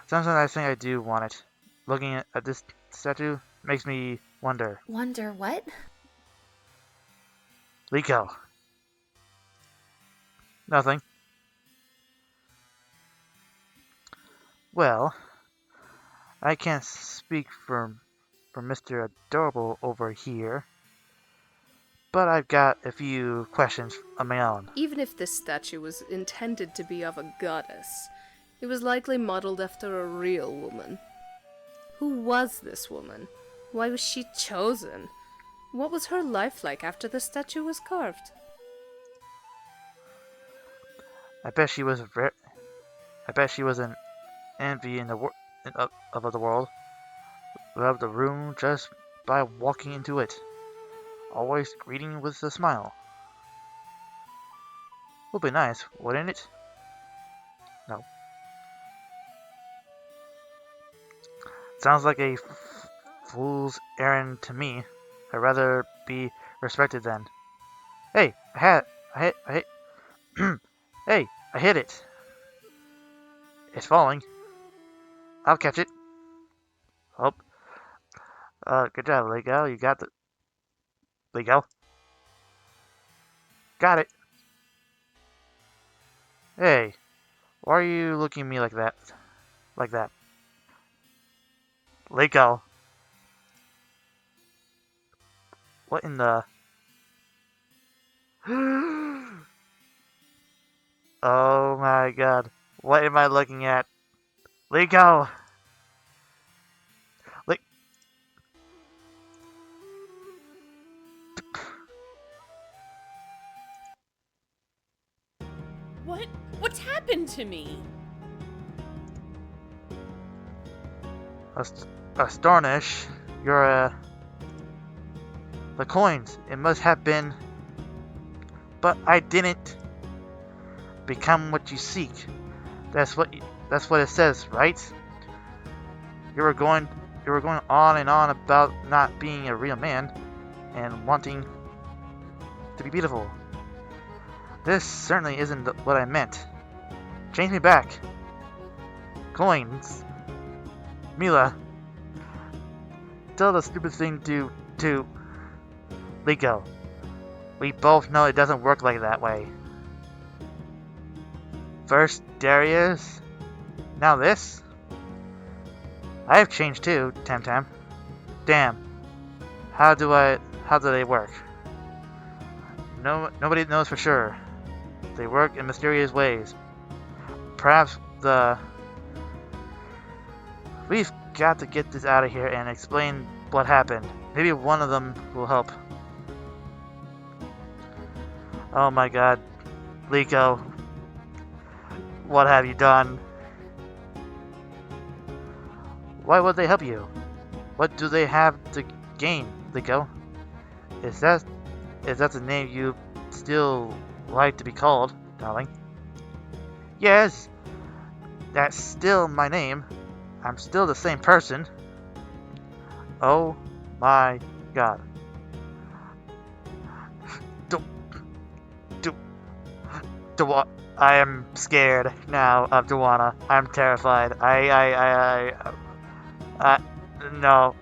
Sometimes I think I do want it. Looking at this statue makes me wonder. Wonder what? Liko. Nothing. Well, I can't speak for Mr. Adorable over here, but I've got a few questions of my own. Even if this statue was intended to be of a goddess, it was likely modeled after a real woman. Who was this woman? Why was she chosen? What was her life like after the statue was carved? I bet she was I bet she was an envy in of the world. Loved the room just by walking into it. Always greeting with a smile. Would be nice, wouldn't it? No. Sounds like a fool's errand to me. I'd rather be respected then. Hey, hey, I hit it. It's falling. I'll catch it. Oh, good job, Lego. You got the Lego. Got it. Hey, why are you looking at me like that? Like that. Lego. What in the... Oh my god. What am I looking at? Lego! Le- What's happened to me? Astonish, you're, the coins. It must have been... But I didn't become what you seek. That's what it says, right? You were going on and on about not being a real man and wanting to be beautiful. This certainly isn't what I meant. Change me back. Coins. Mila. Tell the stupid thing to Liko. We both know it doesn't work like that way. First Darious, now this? I have changed too, Temtem. Damn. How do they work? Nobody knows for sure. They work in mysterious ways. Perhaps we've got to get this out of here and explain what happened. Maybe one of them will help. Oh my god. Liko. What have you done? Why would they help you? What do they have to gain, Liko? Is that the name you still like to be called, darling? Yes, that's still my name. I'm still the same person. Oh my god. I am scared now of Duana. I'm terrified. No.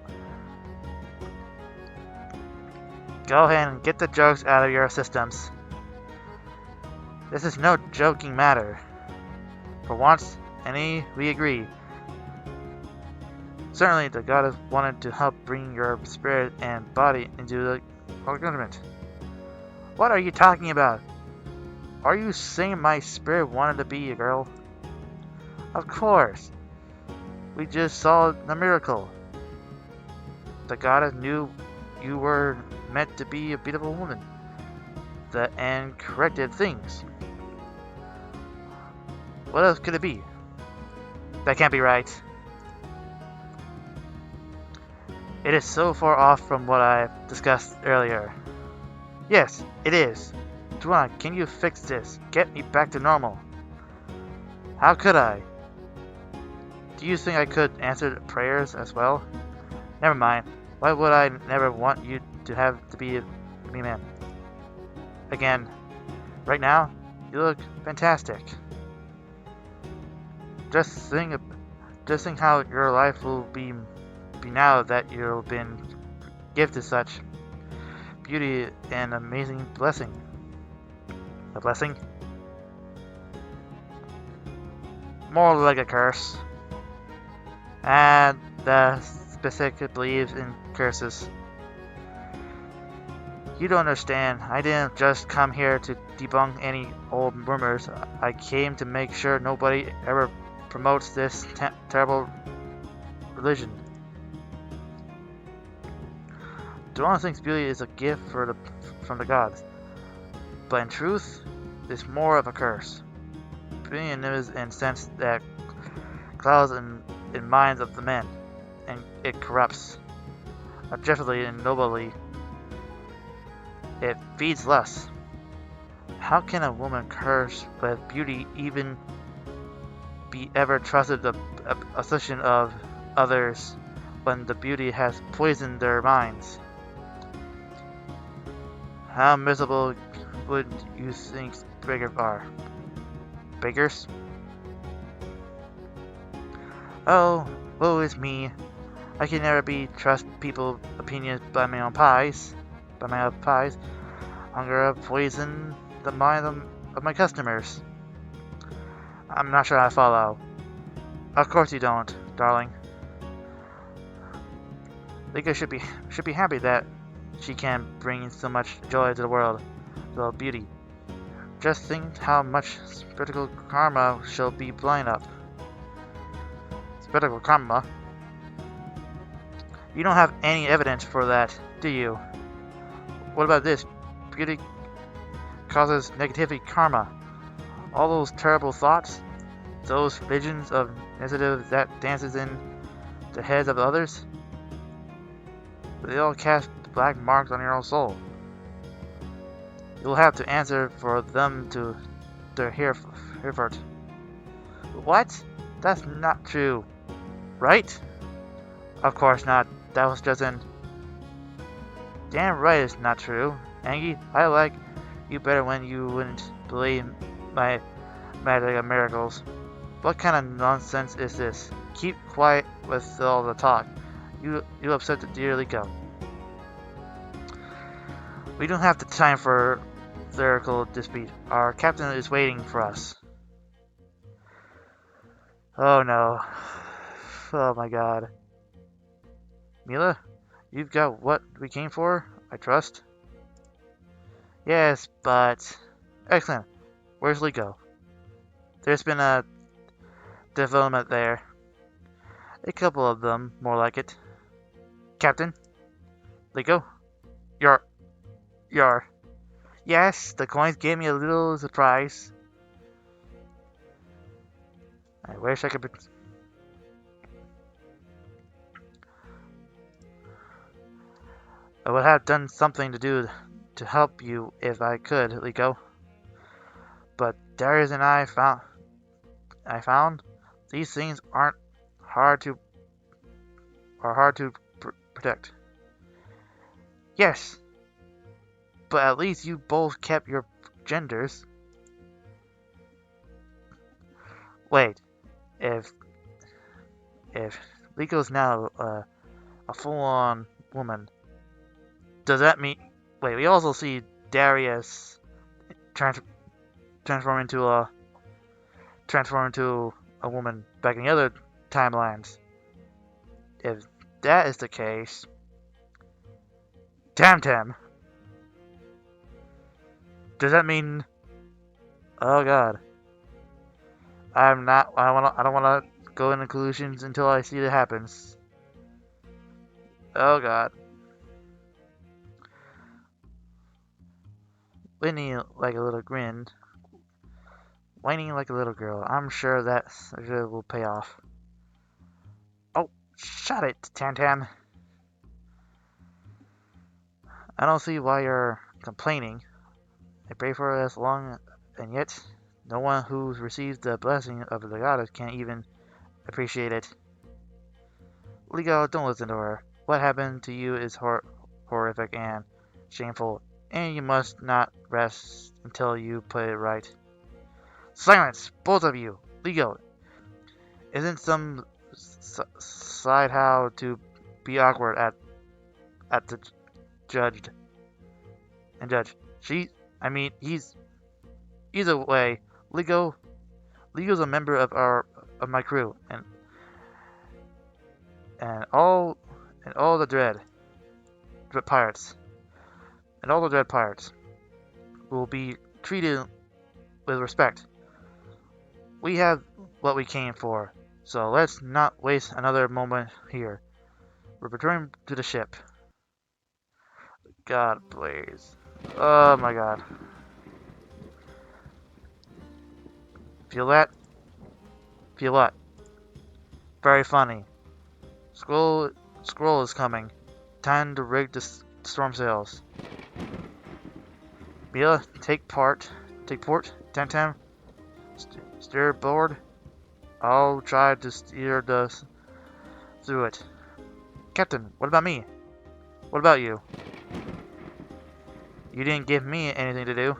Go ahead and get the jokes out of your systems. This is no joking matter. For once, we agree. Certainly, the goddess wanted to help bring your spirit and body into the agreement. What are you talking about? Are you saying my spirit wanted to be a girl? Of course. We just saw the miracle. The goddess knew you were meant to be a beautiful woman. And corrected things. What else could it be? That can't be right. It is so far off from what I discussed earlier. Yes, it is. Duana, can you fix this? Get me back to normal. How could I? Do you think I could answer prayers as well? Never mind. Why would I never want you to have to be a me man? Again, right now, you look fantastic. Just think how your life will be now that you've been gifted such beauty and amazing blessing. A blessing? More like a curse. And the specific believes in curses. You don't understand. I didn't just come here to debunk any old rumors. I came to make sure nobody ever promotes this terrible religion. Duana thinks beauty is a gift from the gods, but in truth, it's more of a curse. Beauty is in sense that clouds in minds of the men, and it corrupts. Objectively and nobly, it feeds lust. How can a woman cursed with beauty even be ever trusted the assertion of others when the beauty has poisoned their minds? How miserable would you think beggars are? Beggars? Oh, woe is me. I can never trust people's opinions by my own pies. Hunger poison the mind of my customers. I'm not sure I follow. Of course you don't, darling. Liko should be happy that she can bring so much joy to the world, little beauty. Just think how much spiritual karma she'll be blind up. Spiritual karma? You don't have any evidence for that, do you? What about this? Beauty causes negativity karma. All those terrible thoughts, those visions of initiative that dances in the heads of others, they all cast black marks on your own soul. You'll have to answer for them to their Hereford. What? That's not true, right? Of course not. That was just an... Damn right it's not true. Angie, I like you better when you wouldn't believe my magic of miracles. What kind of nonsense is this? Keep quiet with all the talk. You upset the dear Liko. We don't have the time for lyrical dispute. Our captain is waiting for us. Oh no. Oh my god. Mila, you've got what we came for, I trust? Yes, but... Excellent. Where's Liko? There's been a development there. A couple of them, more like it. Captain? Liko? You're... Yes, the coins gave me a little surprise. I wish I could... I would have done something to help you if I could, Liko. But Darious and I found these things are hard to protect. Yes, but at least you both kept your genders. Wait, if Liko's now a full-on woman, does that mean? Wait, we also see Darius transform into a woman back in the other timelines. If that is the case, Tam. Does that mean? Oh God. I don't want to go into conclusions until I see it happens. Oh God. Whining like a little girl. I'm sure that will pay off. Oh, shut it, Tam. I don't see why you're complaining. I pray for it as long, and yet no one who's received the blessing of the goddess can't even appreciate it. Liko, don't listen to her. What happened to you is horrific and shameful, and you must not rest until you put it right. Silence, both of you! Liko, isn't some side how to be awkward at the judge? He's either way. Liko's a member of my crew, and all the dread pirates will be treated with respect. We have what we came for, so let's not waste another moment here. We're returning to the ship. God, please. Oh my God. Feel that? Feel what? Very funny. Scroll is coming. Time to rig the storm sails. Mila, take port. Tam. Steer board. I'll try to steer through it. Captain, what about me? What about you? You didn't give me anything to do.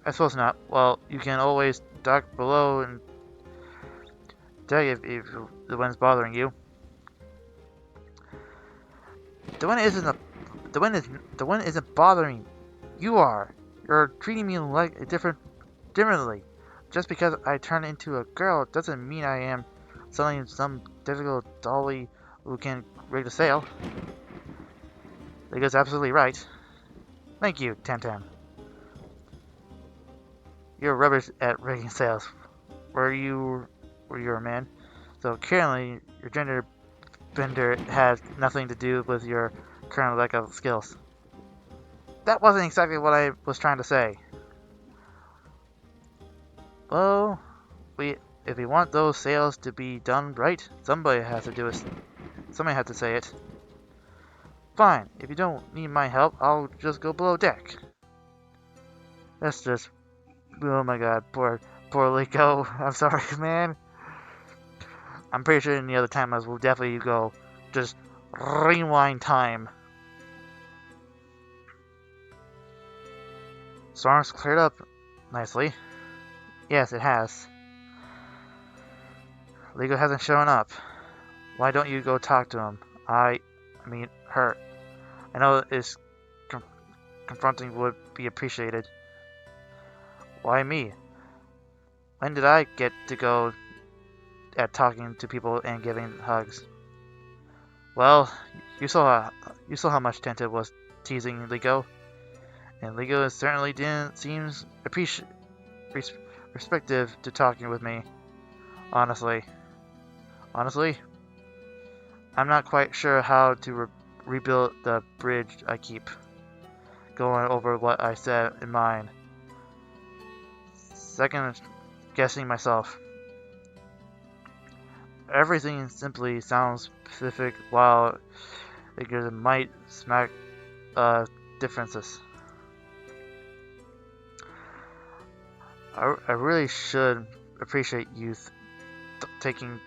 I suppose not. Well, you can always dock below and tell you if the wind's bothering you. The wind isn't bothering you. You're treating me like differently. Just because I turn into a girl doesn't mean I am suddenly some difficult dolly who can rig the sail. Liko's absolutely right. Thank you, Tam. You're rubbish at rigging sails. Were you a man? So currently, your gender bender has nothing to do with your current lack of skills. That wasn't exactly what I was trying to say. Well, if we want those sales to be done right, somebody has to do it. Somebody has to say it. Fine, if you don't need my help, I'll just go below deck. That's just... Oh my god, poor Liko. I'm sorry, man. I'm pretty sure in the other timelines we'll definitely go just rewind time. Storm's cleared up nicely. Yes, it has. Liko hasn't shown up. Why don't you go talk to him? I mean, her. I know it's confronting would be appreciated. Why me? When did I get to go at talking to people and giving hugs? Well, you saw how much Tenta was teasing Liko, and Liko certainly didn't seem respective to talking with me. Honestly, I'm not quite sure how to rebuild the bridge I keep going over what I said in mine. Second guessing myself. Everything simply sounds specific while it might smack differences. I really should appreciate you taking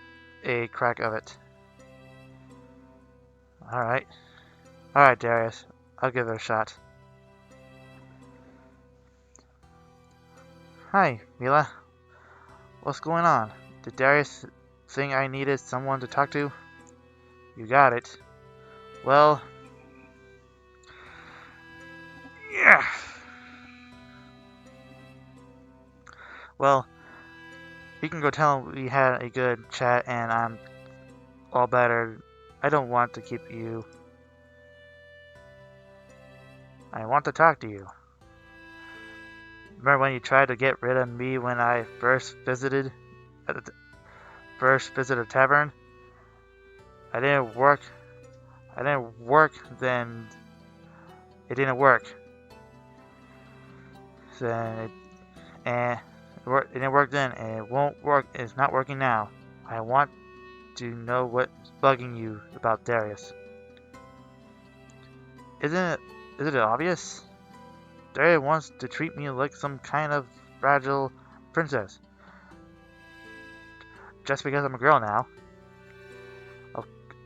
a crack of it. Alright, Darius. I'll give it a shot. Hi, Mila. What's going on? Did Darius think I needed someone to talk to? You got it. Well... Yeah! Well, you can go tell him we had a good chat and I'm all better. I don't want to keep you. I want to talk to you. Remember when you tried to get rid of me when I first visited a tavern? I didn't work then. It didn't work. Then it didn't work then, and it won't work. It's not working now. I want to know what's bugging you about Darius. Isn't it obvious? Darius wants to treat me like some kind of fragile princess. Just because I'm a girl now.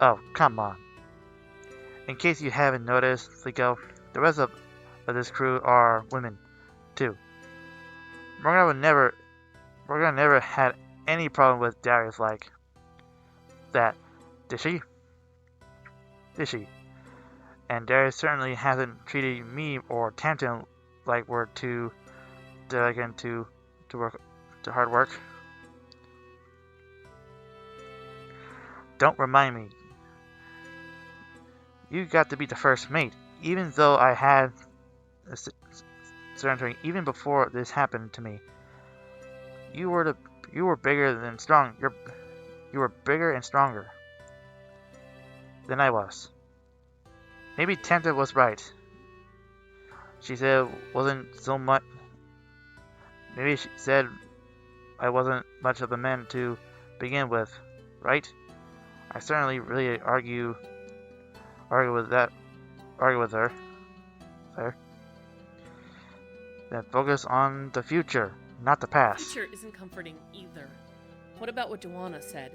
Oh, come on. In case you haven't noticed, Liko, the rest of this crew are women, too. Morgana never had any problem with Darius like that, did she? And Darius certainly hasn't treated me or Tantan like we're too delicate to hard work. Don't remind me. You got to be the first mate, even though I had a certain even before this happened to me. You were bigger than strong. You were bigger and stronger than I was. Maybe Tanta was right. She said wasn't so much. Maybe she said I wasn't much of a man to begin with, right? I certainly really argue with her. There. Then focus on the future, not the past. Future isn't comforting either. What about what Duana said?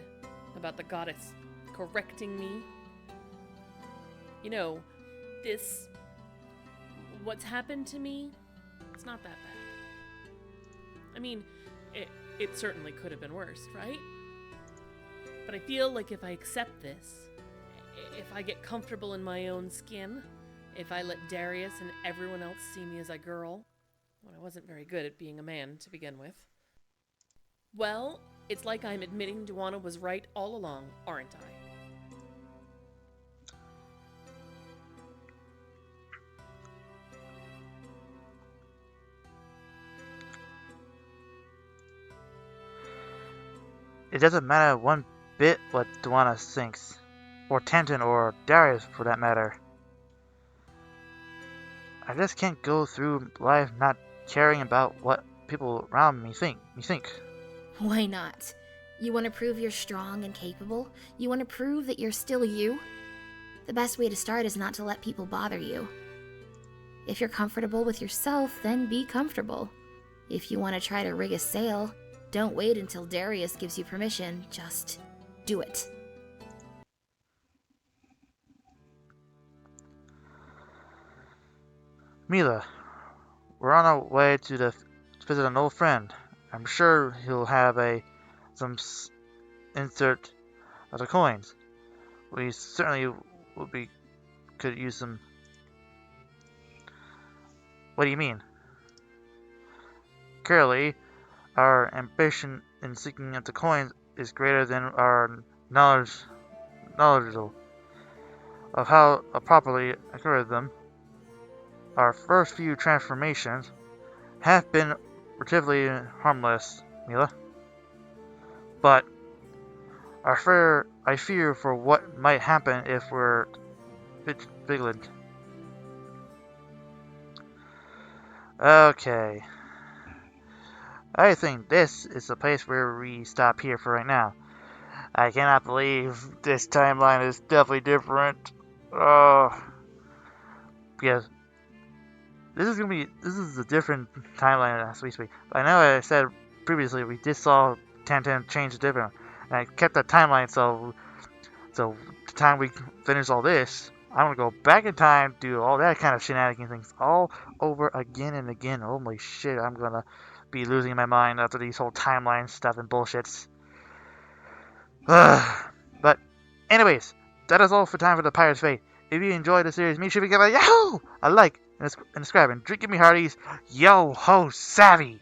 About the goddess correcting me? You know, what's happened to me, it's not that bad. I mean, it certainly could have been worse, right? But I feel like if I accept this, if I get comfortable in my own skin, if I let Darius and everyone else see me as a girl, when I wasn't very good at being a man to begin with, well, it's like I'm admitting Duana was right all along, aren't I? It doesn't matter one bit what Duana thinks, or Tantan, or Darius for that matter. I just can't go through life not caring about what people around me think. Why not? You want to prove you're strong and capable? You want to prove that you're still you? The best way to start is not to let people bother you. If you're comfortable with yourself, then be comfortable. If you want to try to rig a sail, don't wait until Darious gives you permission, just do it. Mila, we're on our way to visit an old friend. I'm sure he'll have some insert of the coins. We certainly could use some. What do you mean? Clearly, our ambition in seeking out the coins is greater than our knowledge of how to properly acquire them. Our first few transformations have been relatively harmless, Mila. But I fear for what might happen if we're vigilant. Okay. I think this is the place where we stop here for right now. I cannot believe this timeline is definitely different. Because this is a different timeline as we speak. I know I said previously we just saw 1010 change different, and I kept that timeline so the time we finish all this, I'm gonna go back in time, do all that kind of shenanigans things all over again and again. Holy shit, I'm gonna be losing my mind after these whole timeline stuff and bullshits. But anyways, that is all for time for the Pirate's Fate. If you enjoyed the series, make sure you give it a like and subscribe, and drink me hearties, yo ho savvy.